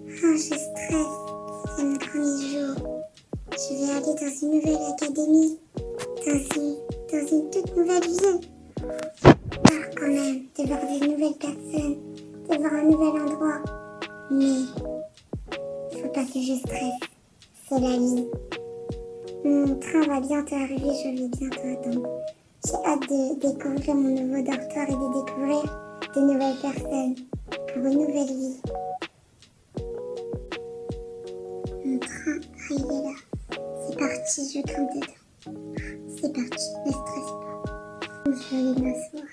Je stresse. C'est mon premier jour. Je vais aller dans une nouvelle académie. Dans une toute nouvelle ville. Quand même, de voir de nouvelles personnes, de voir un nouvel endroit. Mais, faut pas que je stresse. C'est la vie. Mon train va bientôt arriver, je vais bientôt attendre. J'ai hâte de découvrir mon nouveau dortoir et de découvrir de nouvelles personnes pour une nouvelle vie. Mon train, il est là. C'est parti, je grimpe dedans. C'est parti, ne stresse pas. Je vais aller m'asseoir.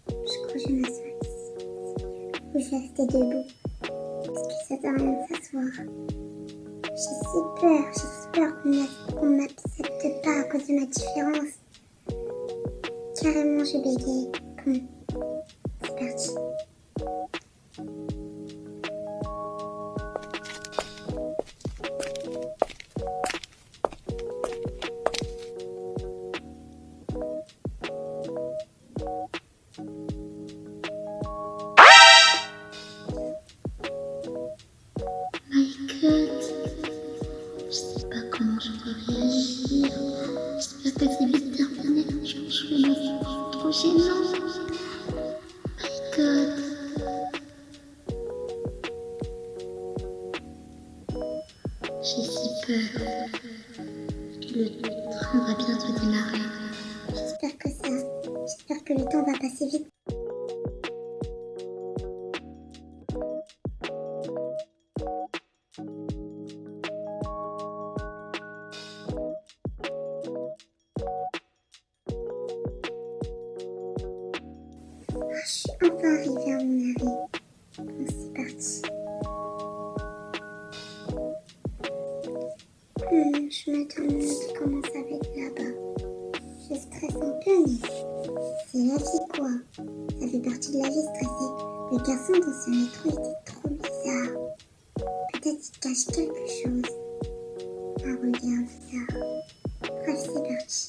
Je crois que je vais m'asseoir ici. Ou je vais rester debout. Parce que ça sert à rien de s'asseoir. J'ai si peur qu'on m'accepte pas à cause de ma différence. Carrément, je bégaye. Bon, c'est parti. Comment je vais réagir. J'espère que c'est vite terminé. Je vais me faire trop gênant. My God. J'ai si peur. Le train va bientôt démarrer. J'espère que le temps va passer vite. Je suis enfin arrivée à mon arrêt. Bon, c'est parti. Je me demande comment ça va être là-bas. Je stresse un peu, mais c'est la vie, quoi. Ça fait partie de la vie, stresser. Le garçon dans ce métro était trop bizarre. Peut-être qu'il cache quelque chose. Un regard bizarre. Bref, c'est parti.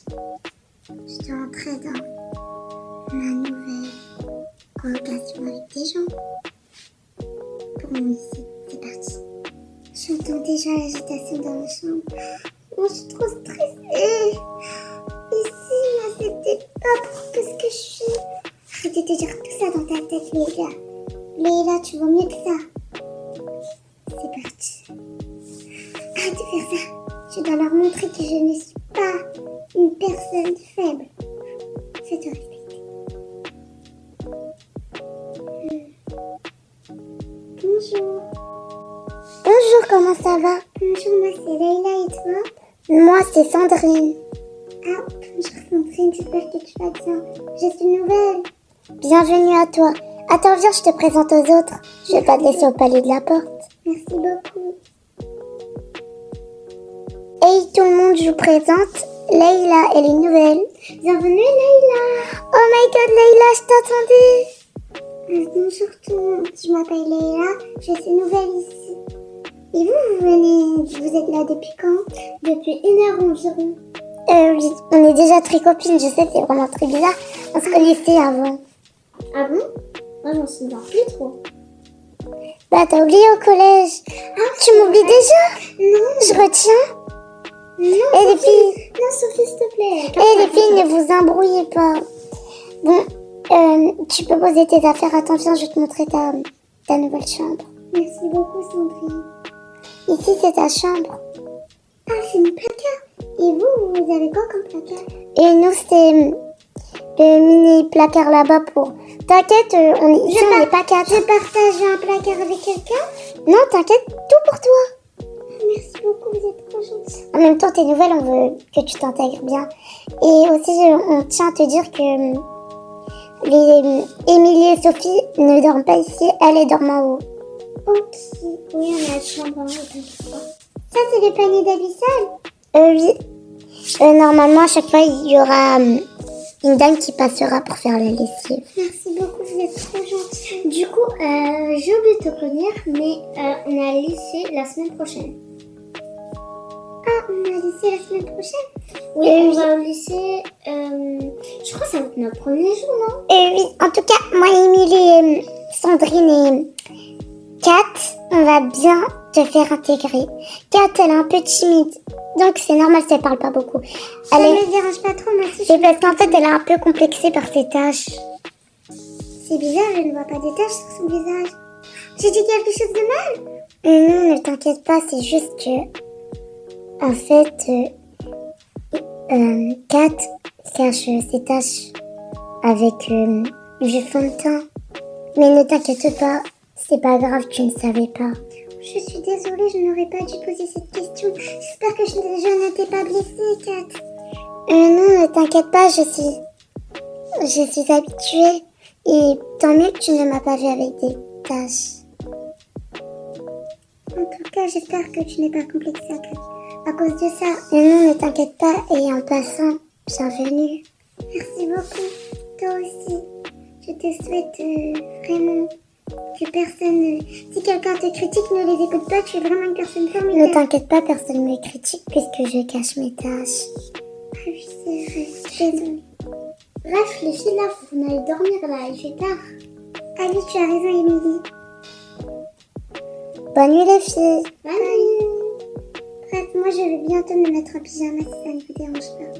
Je dois entrer dans ma nouvelle colocation avec des gens. Pour mon lycée, c'est parti. J'entends déjà l'agitation dans la chambre. Oh, je suis trop stressée. Ici, m'acceptez pas pour tout ce que je suis. Arrête de te dire tout ça dans ta tête, Leïla. Leïla, tu vaux mieux que ça. C'est parti. Arrête de faire ça. Je dois leur montrer que je ne suis pas une personne faible. Fais-te respecter. Bonjour. Bonjour, comment ça va? Bonjour, moi c'est Leïla et toi? Moi c'est Sandrine. Ah, bonjour Sandrine, j'espère que tu vas bien. Je suis nouvelle. Bienvenue à toi. Attends, viens, je te présente aux autres. Je vais pas te laisser au palais de la porte. Merci beaucoup. Hey tout le monde, je vous présente Leïla, elle est nouvelle. Bienvenue Leïla. Oh my god Leïla, je t'attendais. Bonjour tout le monde, je m'appelle Leïla, je suis nouvelle ici. Et vous êtes là depuis quand? Depuis 1 heure environ. Oui, on est déjà très copines, je sais, c'est vraiment très bizarre. On se connaissait avant. Ah bon? Moi, j'en souviens plus trop. Bah, t'as oublié au collège. Ah, tu m'oublies déjà? Non. Je retiens. Non, et les filles... Non, Sophie, s'il te plaît. Et les filles, ne vous embrouillez pas. Bon, tu peux poser tes affaires. Attends, viens, je vais te montrer ta nouvelle chambre. Merci beaucoup, Sandrine. Ici, c'est ta chambre. Ah, c'est mon placard. Et vous avez quoi comme placard? Et nous, c'est le mini placard là-bas pour... T'inquiète, on n'est pas quatre. Je partage un placard avec quelqu'un? Non, t'inquiète, tout pour toi. Merci beaucoup, vous êtes trop gentils. En même temps, t'es nouvelle, on veut que tu t'intègres bien. Et aussi, on tient à te dire que Émilie et Sophie ne dorment pas ici, elles dorment en haut. Ok, oui, on a la chambre en haut, t'inquiète pas. Ça, c'est le panier d'abyssal? Oui. Normalement, à chaque fois, il y aura une dame qui passera pour faire la lessive. Merci beaucoup, vous êtes trop gentils. Du coup, j'ai oublié de te prévenir, mais on a lycée la semaine prochaine. Ah, on a lycée la semaine prochaine? Oui, on va au lycée, je crois que ça va être notre premier jour, non? Oui, en tout cas, moi, Émilie et Sandrine et Kat, on va bien te faire intégrer. Kat, elle est un peu timide, donc c'est normal si elle parle pas beaucoup. Ça me dérange pas trop, moi aussi. C'est parce qu'en fait, elle est un peu complexée par ses taches. C'est bizarre, je ne vois pas des taches sur son visage. J'ai dit quelque chose de mal? Non, ne t'inquiète pas, c'est juste que... En fait, Kat cache ses taches avec du fond de teint. Mais ne t'inquiète pas, c'est pas grave, tu ne savais pas. Je suis désolée, je n'aurais pas dû poser cette question. J'espère que je ne t'ai pas blessée, Kat. Non, ne t'inquiète pas, je suis habituée. Et tant mieux que tu ne m'as pas vue avec des taches. En tout cas, j'espère que tu n'es pas complexée à cause de ça. Non, ne t'inquiète pas. Et en passant, bienvenue. Merci beaucoup. Toi aussi. Je te souhaite vraiment que personne... Si quelqu'un te critique, ne les écoute pas. Tu es vraiment une personne formidable. Ne t'inquiète pas, personne ne me critique puisque je cache mes tâches. Ah oui, c'est vrai. Désolée. Bref, les filles, là, vous allez dormir, là. Il fait tard. Ah oui, tu as raison, Émilie. Bonne nuit, les filles. Bonne nuit. Bref, moi, je vais bientôt me mettre en pyjama si ça ne vous dérange pas.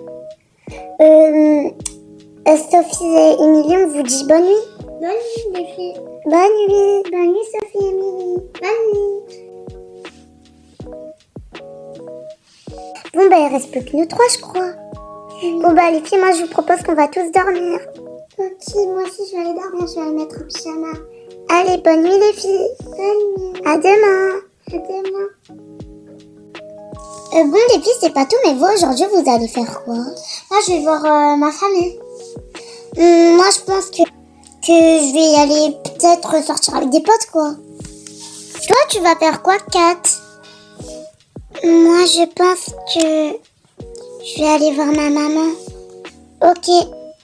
Sophie et Émilie, on vous dit bonne nuit. Bonne nuit, les filles. Bonne nuit. Bonne nuit, Sophie et Émilie. Bonne nuit. Bon, bah, il reste plus que nous trois, je crois. Oui. Bon, bah, les filles, moi, je vous propose qu'on va tous dormir. Ok, moi aussi, je vais aller dormir. Je vais aller mettre en pyjama. Allez, bonne nuit, les filles. Bonne nuit. À demain. À demain. Bon, les filles, c'est pas tout, mais vous, aujourd'hui, vous allez faire quoi? Moi, je vais voir ma famille. Moi, je pense que je vais y aller peut-être sortir avec des potes, quoi. Toi, tu vas faire quoi, Kat? Moi, je pense que je vais aller voir ma maman. Ok.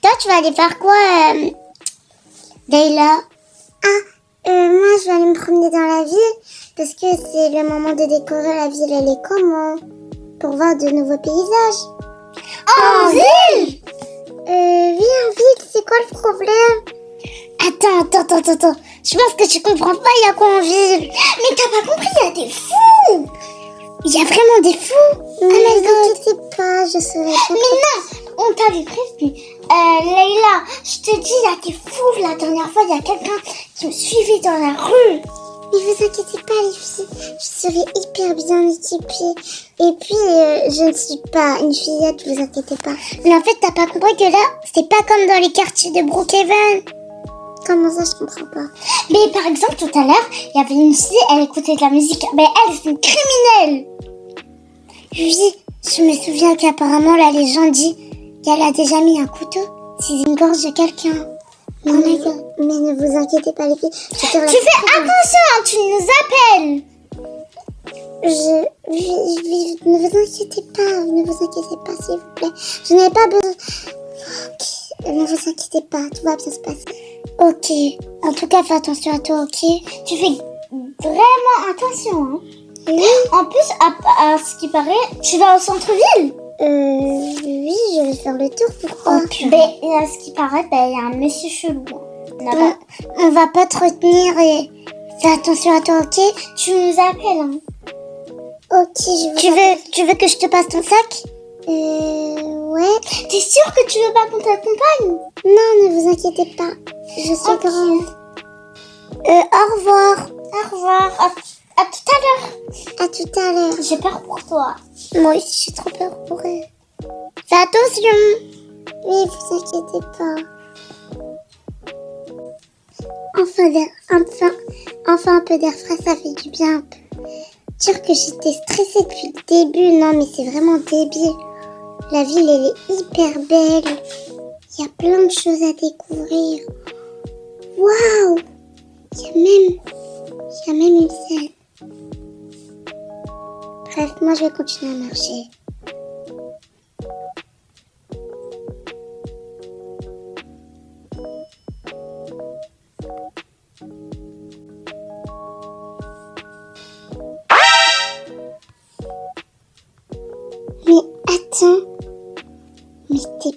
Toi, tu vas aller faire quoi, Leïla? Moi, je vais aller me promener dans la ville parce que c'est le moment de découvrir la ville. Elle est comment? Pour voir de nouveaux paysages. En ville? Oui, en ville. C'est quoi le problème? Attends. Je pense que tu comprends pas, il y a quoi en ville? Mais t'as pas compris, il y a des fous. Il y a vraiment des fous. Mais ne t'inquiète pas, je saurais pas. Mais non, on t'avait prévenu. Leïla, je te dis, il y a des fous. La dernière fois, il y a quelqu'un qui me suivait dans la rue. Mais vous inquiétez pas, les filles. Je serai hyper bien équipée. Et puis, je ne suis pas une fillette, vous inquiétez pas. Mais en fait, t'as pas compris que là, c'est pas comme dans les quartiers de Brookhaven. Comment ça, je comprends pas? Mais par exemple, tout à l'heure, il y avait une fille, elle écoutait de la musique. Mais elle, c'est une criminelle. Oui, je me souviens qu'apparemment, la légende dit qu'elle a déjà mis un couteau sous une gorge de quelqu'un. Oh my God. Mais ne vous inquiétez pas, les filles. Tu fais attention, tu nous appelles. Ne vous inquiétez pas, s'il vous plaît. Je n'ai pas besoin... Ok, ne vous inquiétez pas, tout va bien se passer. Ok, en tout cas, fais attention à toi, ok? Tu fais vraiment attention, hein? Oui. En plus, à ce qui paraît, tu vas au centre-ville? Oui, je vais faire le tour, pourquoi? À ce qui paraît, il y a un monsieur chelou. On va pas te retenir et fais attention à toi, ok? Tu nous appelles, hein? Ok, tu veux que je te passe ton sac? Ouais. T'es sûre que tu veux pas qu'on t'accompagne? Non, ne vous inquiétez pas. Je suis grande. Au revoir. Au revoir. À tout à l'heure. À tout à l'heure. J'ai peur pour toi. Moi aussi, j'ai trop peur pour elle. Fais attention. Oui, vous inquiétez pas. Enfin un peu d'air frais, ça fait du bien un peu. Dire que j'étais stressée depuis le début, non mais c'est vraiment débile. La ville elle est hyper belle. Il y a plein de choses à découvrir. Waouh! Il y a même une scène. Bref, moi je vais continuer à marcher. Mais attends, mais t'es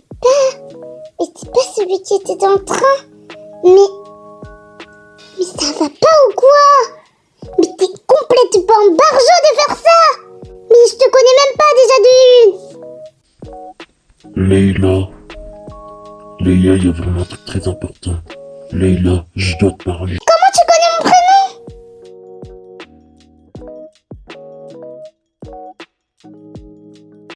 pas celui qui était dans le train. Mais Mais ça va pas ou quoi? Mais t'es complètement barjot de faire ça! Mais je te connais même pas déjà de une! Leïla, il y a vraiment un truc très important. Leïla, je dois te parler.